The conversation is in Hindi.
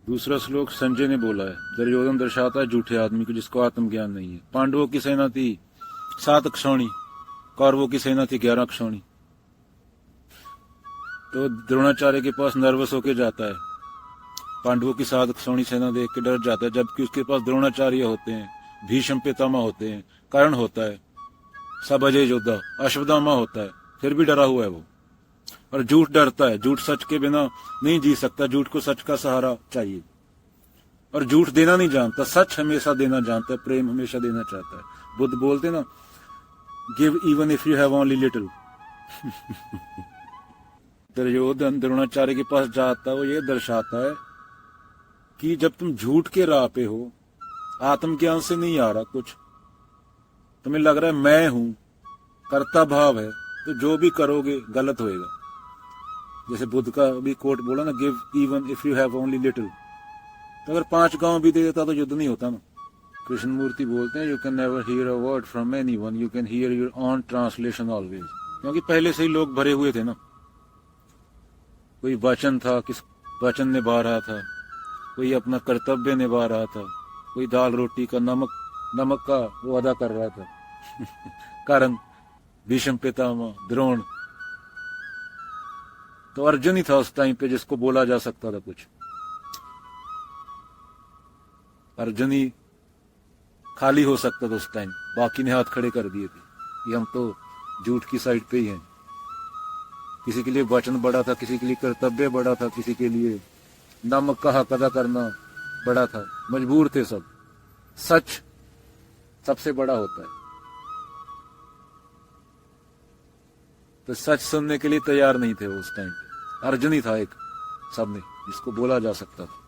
दूसरा श्लोक संजय ने बोला है। दुर्योधन दर्शाता है झूठे आदमी को जिसको आत्मज्ञान नहीं है। पांडवों की सेना थी 7 अक्षौणी, कौरवों की सेना थी 11 अक्षौणी। तो द्रोणाचार्य के पास नर्वस होके जाता है, पांडवों की 7 अक्षौणी सेना देख के डर जाता है, जबकि उसके पास द्रोणाचार्य होते हैं, भीष्म पितामह होते हैं, कर्ण होता है, सब अजय योद्धा, अश्वत्थामा होता है, फिर भी डरा हुआ है वो। और झूठ डरता है, झूठ सच के बिना नहीं जी सकता, झूठ को सच का सहारा चाहिए। और झूठ देना नहीं जानता, सच हमेशा देना जानता है, प्रेम हमेशा देना चाहता है। बुद्ध बोलते ना, give even if you have only little. Duryodhan Dronacharya के पास जाता है, वो ये दर्शाता है कि जब तुम झूठ के राह पे हो, आत्मज्ञान से नहीं आ रहा कुछ, तुम्हें लग रहा है मैं हूं, कर्ता भाव है, तो जो भी करोगे गलत होएगा। जैसे बुद्ध का भी कोट बोला ना, give even if you have only little. तो अगर 5 गांव भी दे देता तो युद्ध नहीं होता ना। कृष्ण मूर्ति बोलते हैं, you can never hear a word from anyone, you can hear your own translation always. क्योंकि पहले से ही लोग भरे हुए थे ना, कोई वचन था, किस वचन निभा रहा था, कोई अपना कर्तव्य निभा रहा था, कोई दाल रोटी का नमक का वो अदा कर रहा था। कर्ण, भीष्म पितामह, द्रोण। तो अर्जुन ही था उस टाइम पे जिसको बोला जा सकता था कुछ। अर्जुन ही खाली हो सकता था उस टाइम, बाकी ने हाथ खड़े कर दिए थे कि हम तो झूठ की साइड पे ही हैं। किसी के लिए वचन बड़ा था, किसी के लिए कर्तव्य बड़ा था, किसी के लिए नमक का हक अदा करना बड़ा था, मजबूर थे सब। सच सबसे बड़ा होता है, तो सच सुनने के लिए तैयार नहीं थे वो उस टाइम पे। अर्जुन ही था एक, सब में जिसको बोला जा सकता था।